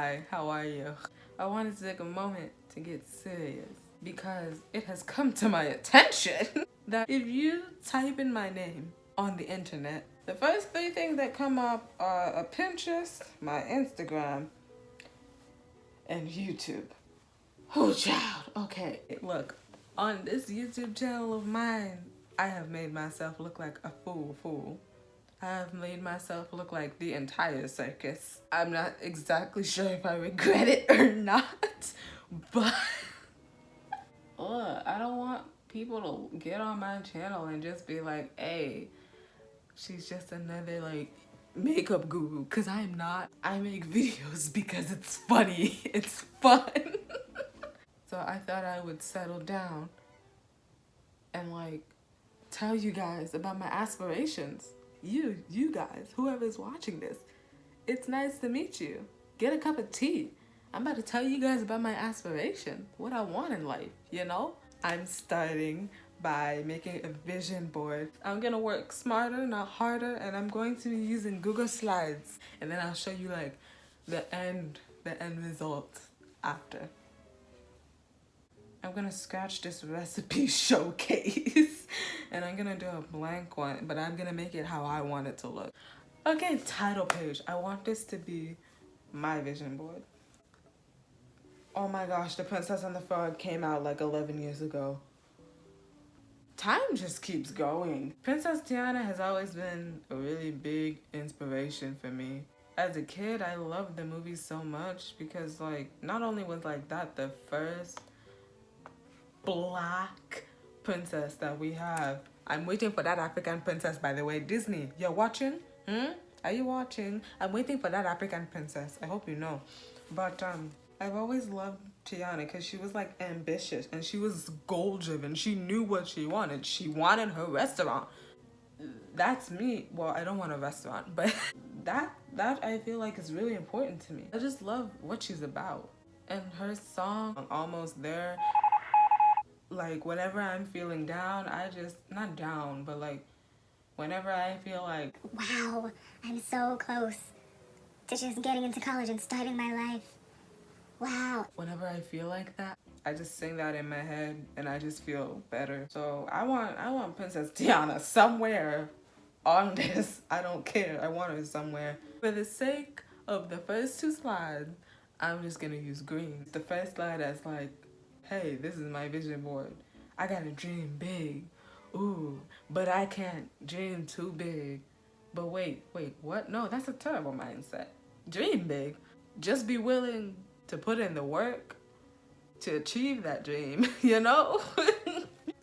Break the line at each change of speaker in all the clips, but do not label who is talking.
Hi, how are you? I wanted to take a moment to get serious because it has come to my attention that if you type in my name on the internet, the first three things that come up are a Pinterest, my Instagram, and YouTube. Oh, child. Okay, look, on this YouTube channel of mine, I have made myself look like a fool. I have made myself look like the entire circus. I'm not exactly sure if I regret it or not, but look, I don't want people to get on my channel and just be like, hey, she's just another like makeup guru, because I'm not. I make videos because it's funny, it's fun. So I thought I would settle down and like tell you guys about my aspirations. You guys, whoever's watching this, it's nice to meet you. Get a cup of tea. I'm about to tell you guys about my aspiration, what I want in life, you know? I'm starting by making a vision board. I'm gonna work smarter, not harder, and I'm going to be using Google Slides. And then I'll show you like the end result after. I'm gonna scratch this recipe showcase and I'm gonna do a blank one, but I'm gonna make it how I want it to look. Okay, title page. I want this to be my vision board. Oh my gosh, The Princess and the Frog came out like 11 years ago. Time just keeps going. Princess Tiana has always been a really big inspiration for me. As a kid, I loved the movie so much because like, not only was like that the first Black princess that we have. I'm waiting for that African princess, by the way. Disney, you're watching? Are you watching? I'm waiting for that African princess. I hope you know. But I've always loved Tiana because she was like ambitious and she was goal driven. She knew what she wanted. She wanted her restaurant. That's me. Well, I don't want a restaurant, but that I feel like is really important to me. I just love what she's about. And her song, Almost There, like whenever I'm feeling down, I just, not down, but like whenever I feel like,
wow, I'm so close to just getting into college and starting my life. Wow.
Whenever I feel like that, I just sing that in my head and I just feel better. So I want Princess Tiana somewhere on this. I don't care. I want her somewhere. For the sake of the first two slides, I'm just gonna use green. The first slide that's like, hey, this is my vision board. I gotta dream big. Ooh, but I can't dream too big. But wait, what? No, that's a terrible mindset. Dream big. Just be willing to put in the work to achieve that dream, you know?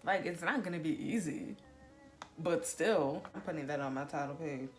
Like, it's not gonna be easy. But still, I'm putting that on my title page.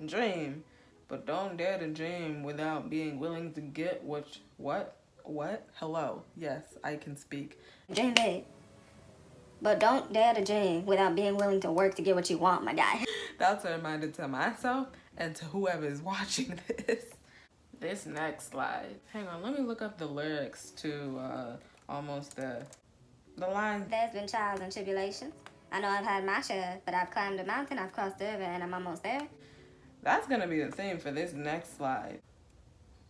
Dream, but don't dare to dream without being willing to get what? Hello. Yes, I can speak.
Dream big. But don't dare to dream without being willing to work to get what you want, my guy.
That's a reminder to myself and to whoever is watching this. This next slide. Hang on, let me look up the lyrics to Almost There. The line,
There's been trials and tribulations. I know I've had my share, but I've climbed a mountain, I've crossed the river, and I'm almost there.
that's gonna be the theme for this next slide.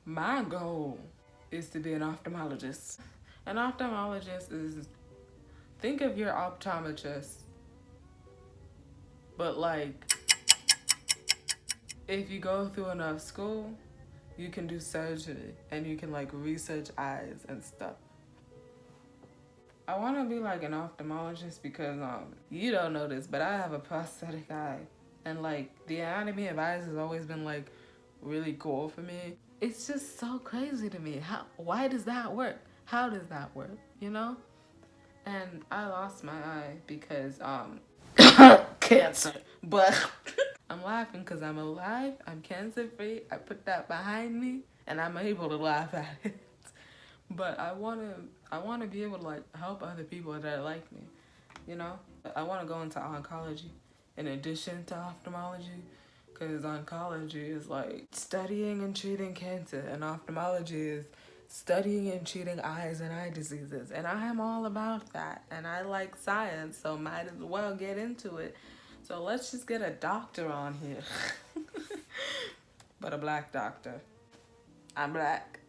My goal is to be an ophthalmologist. An ophthalmologist is, think of your optometrist, but like, if you go through enough school, you can do surgery and you can like research eyes and stuff. I want to be like an ophthalmologist because you don't know this, but I have a prosthetic eye, and like the anatomy of eyes has always been like really cool for me. It's just so crazy to me. Why does that work? How does that work? You know? And I lost my eye because cancer. But I'm laughing because I'm alive. I'm cancer free. I put that behind me, and I'm able to laugh at it. But I wanna be able to like help other people that are like me, you know? I wanna go into oncology in addition to ophthalmology, because oncology is like studying and treating cancer, and ophthalmology is studying and treating eyes and eye diseases. And I am all about that, and I like science, so might as well get into it. So let's just get a doctor on here. But a black doctor. I'm black.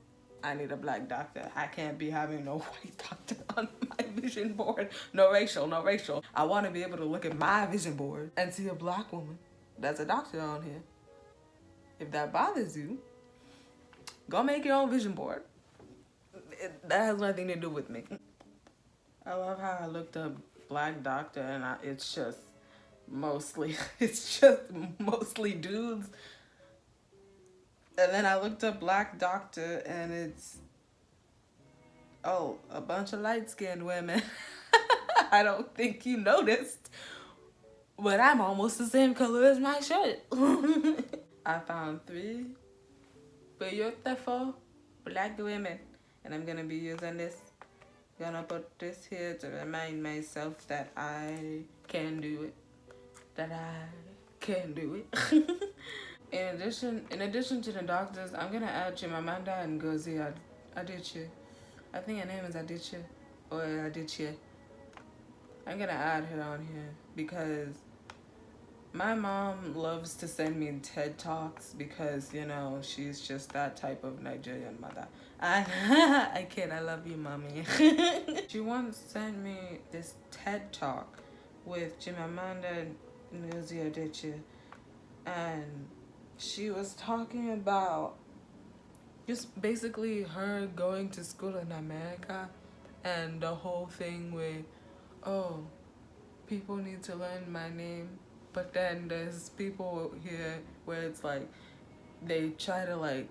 I need a black doctor. I can't be having no white doctor on my vision board. No racial, no racial. I want to be able to look at my vision board and see a black woman that's a doctor on here. If that bothers you, go make your own vision board. That has nothing to do with me. I love how I looked up black doctor and it's just mostly dudes. And then I looked up black doctor and it's a bunch of light-skinned women. I don't think you noticed, but I'm almost the same color as my shirt. I found 3 beautiful black women, and I'm gonna be using this. Gonna put this here to remind myself that I can do it. That I can do it. In addition to the doctors, I'm gonna add Chimamanda and Ngozi Adichie. I think her name is Adichie or Adichie. I'm gonna add her on here because my mom loves to send me TED Talks because, you know, she's just that type of Nigerian mother. I kid, I love you, mommy. She once sent me this TED Talk with Chimamanda Ngozi Adichie, and she was talking about just basically her going to school in America and the whole thing with, oh, people need to learn my name. But then there's people here where it's like they try to like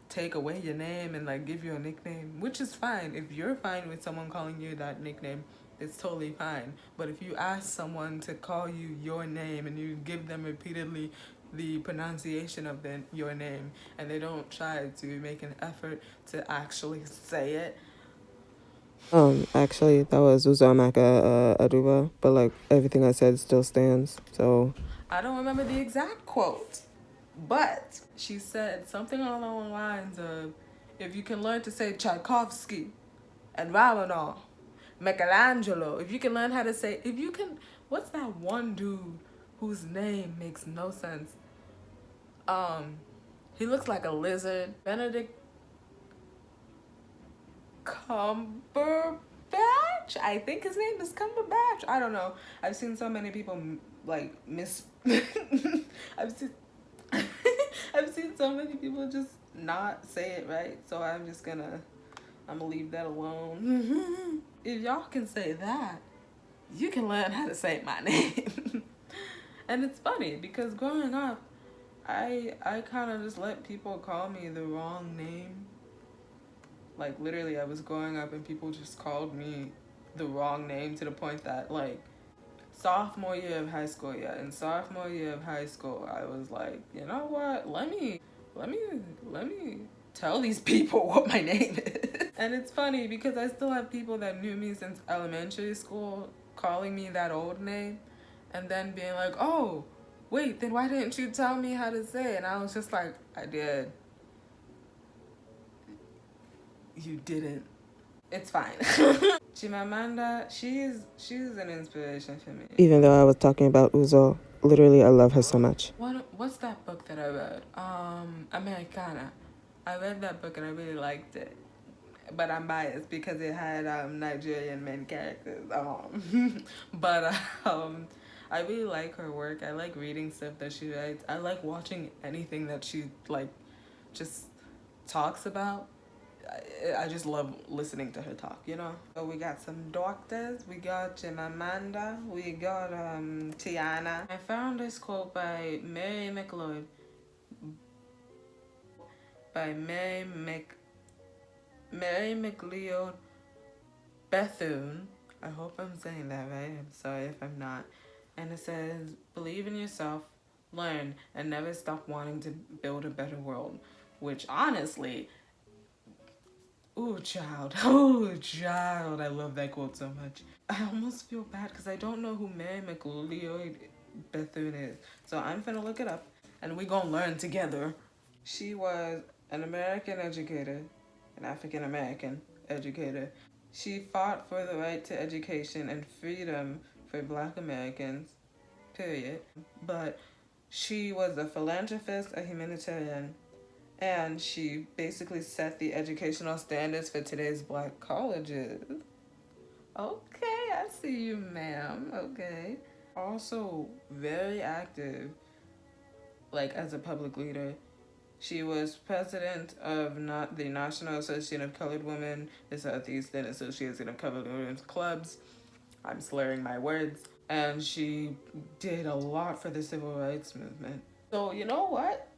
take away your name and like give you a nickname, which is fine. If you're fine with someone calling you that nickname, it's totally fine. But if you ask someone to call you your name and you give them repeatedly the pronunciation of your name and they don't try to make an effort to actually say it.
Actually, that was Uzamaka Aduba, but like everything I said still stands. So
I don't remember the exact quote, but she said something along the lines of, if you can learn to say Tchaikovsky and Ramadan, Michelangelo, if you can learn how to say, what's that one dude whose name makes no sense? He looks like a lizard. Benedict Cumberbatch? I think his name is Cumberbatch. I don't know. I've seen so many people like I've seen I've seen so many people just not say it right. So I'm gonna leave that alone. If y'all can say that, you can learn how to say my name. And it's funny because growing up, I kind of just let people call me the wrong name. Like literally I was growing up and people just called me the wrong name to the point that like sophomore year of high school, in sophomore year of high school, I was like, you know what? Let me tell these people what my name is. And it's funny because I still have people that knew me since elementary school calling me that old name and then being like, oh, wait, then why didn't you tell me how to say it? And I was just like, I did. You didn't. It's fine. Chimamanda, she's an inspiration for me.
even though I was talking about Uzo, literally I love her so much.
What's that book that I read? Americana. I read that book and I really liked it. But I'm biased because it had Nigerian main characters. But I really like her work. I like reading stuff that she writes. I like watching anything that she like just talks about. I just love listening to her talk, you know? So we got some doctors. We got Chimamanda. We got Tiana. I found this quote by Mary McLeod. By Mary McLeod Bethune. I hope I'm saying that right. I'm sorry if I'm not. And it says, believe in yourself, learn, and never stop wanting to build a better world. Which honestly, ooh, child. I love that quote so much. I almost feel bad because I don't know who Mary McLeod Bethune is. So I'm finna look it up and we gonna learn together. She was an American educator, an African American educator. She fought for the right to education and freedom for Black Americans, period. But she was a philanthropist, a humanitarian, And she basically set the educational standards for today's black colleges. Okay, I see you, ma'am. Okay. Also, very active, like as a public leader. She was president of not the National Association of Colored Women, the Southeastern Association of Colored Women's Clubs. I'm slurring my words. And she did a lot for the civil rights movement. So you know what?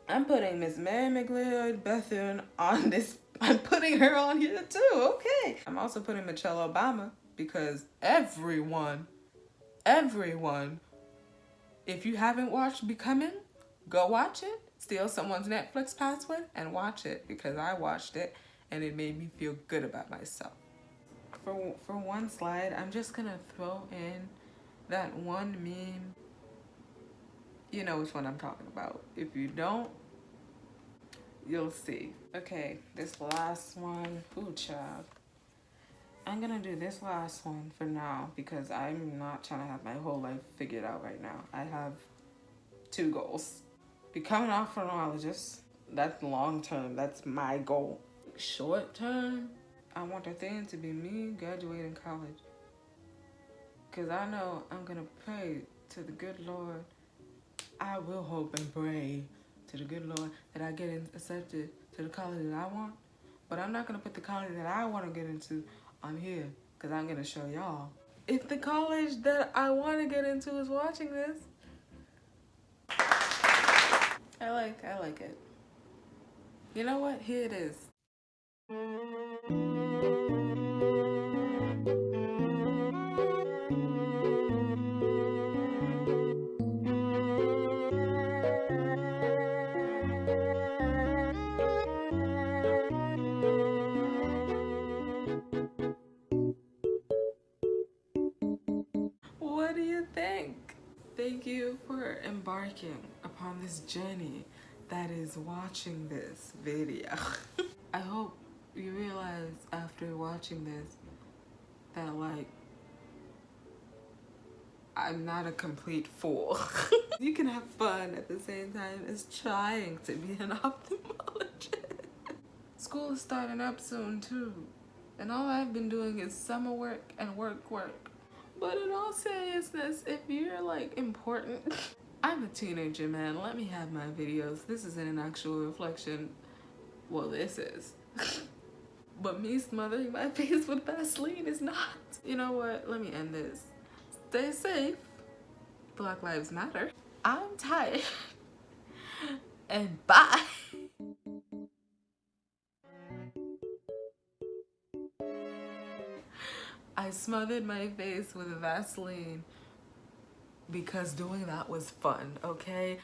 I'm putting Miss Mary McLeod Bethune on this. I'm putting her on here too. Okay. I'm also putting Michelle Obama because everyone, if you haven't watched Becoming, go watch it. Steal someone's Netflix password and watch it because I watched it and it made me feel good about myself. For one slide, I'm just gonna throw in that one meme. You know which one I'm talking about. If you don't, you'll see. Okay, this last one. Ooh, child. I'm gonna do this last one for now because I'm not trying to have my whole life figured out right now. I have 2 goals. Become an ophthalmologist. That's long term. That's my goal. Short term, I want the thing to be me graduating college. Because I know I'm gonna pray to the good Lord. I will hope and pray to the good Lord that I get accepted to the college that I want. But I'm not gonna put the college that I want to get into on here because I'm gonna show y'all. If the college that I want to get into is watching this, I like it. You know what? Here it is. What do you think? Thank you for embarking upon this journey that is watching this video. I hope you realize after watching this that like I'm not a complete fool. You can have fun at the same time as trying to be an ophthalmologist. School is starting up soon too, and all I've been doing is summer work and work. But in all seriousness, if you're like important, I'm a teenager, man. Let me have my videos. This isn't an actual reflection. Well, this is. But me smothering my face with Vaseline is not. You know what? Let me end this. Stay safe. Black Lives Matter. I'm tired. And bye. I smothered my face with Vaseline because doing that was fun, okay?